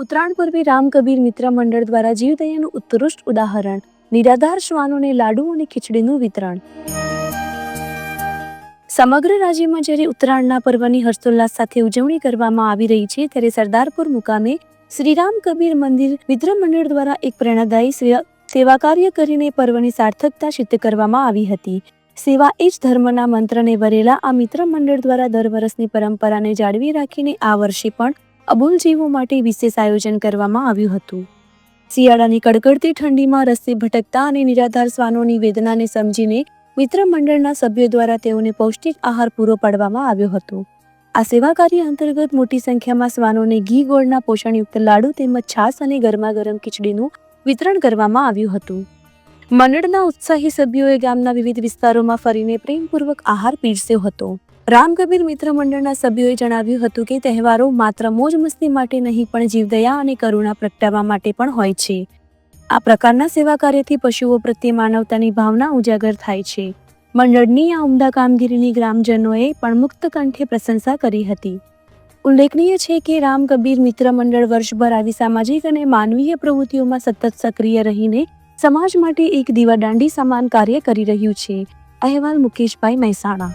ઉત્તરાયણ પૂર્વે રામ કબીર મિત્ર મંડળ દ્વારા જીવદયાનું ઉત્કૃષ્ટ ઉદાહરણ, નિરાધાર શ્વાનોને લાડુ અને ખીચડીનું વિતરણ. સમગ્ર રાજ્યમાં જ્યારે ઉત્તરાયણના પર્વની હર્ષોલ્લાસ સાથે ઉજવણી કરવામાં આવી રહી છે, ત્યારે સરદારપુર મુકામે શ્રી રામ કબીર મંદિર મિત્ર મંડળ દ્વારા એક પ્રેરણાદાયી સેવા કાર્ય કરીને પર્વની સાર્થકતા સિદ્ધ કરવામાં આવી હતી. સેવા એ જ ધર્મના મંત્રને વરેલા આ મિત્ર મંડળ દ્વારા દર વર્ષની પરંપરાને જાળવી રાખીને આ વર્ષે પણ અબોલ જીવો માટે વિશેષ આયોજન કરવામાં આવ્યું હતું. શિયાળાની કડકડતી ઠંડીમાં રસ્તે ભટકતા અને નિરાધાર શ્વાનોની વેદનાને સમજીને મિત્ર મંડળના સભ્યો દ્વારા તેઓને પૌષ્ટિક આહાર પૂરો પાડવામાં આવ્યો હતો. આ સેવા કાર્ય અંતર્ગત મોટી સંખ્યામાં શ્વાનોને ઘી ગોળના પોષણયુક્ત લાડુ તેમજ છાશ અને ગરમાગરમ ખીચડીનું વિતરણ કરવામાં આવ્યું હતું. મંડળના ઉત્સાહી સભ્યોએ ગામના વિવિધ વિસ્તારોમાં ફરીને પ્રેમપૂર્વક આહાર પીરસ્યો હતો. રામ કબીર મિત્ર મંડળના સભ્યોએ જણાવ્યું હતું કે તહેવારો માત્ર મોજ મસ્તી માટે નહીં, પણ જીવદયા અને કરુણા પ્રગટાવવા માટે પણ હોય છે. આ પ્રકારના સેવા કાર્યથી પશુઓ પ્રત્યે માનવતાની ભાવના ઉજાગર થાય છે. મંડળની આ ઉમદા કામગીરીની ગ્રામજનોએ પણ મુક્ત કંઠે પ્રશંસા કરી હતી. ઉલ્લેખનીય છે કે રામ કબીર મિત્ર મંડળ વર્ષભર આવી સામાજિક અને માનવીય પ્રવૃત્તિઓમાં સતત સક્રિય રહીને સમાજ માટે એક દીવાદાંડી સમાન કાર્ય કરી રહ્યું છે. અહેવાલ મુકેશભાઈ મહેસાણા.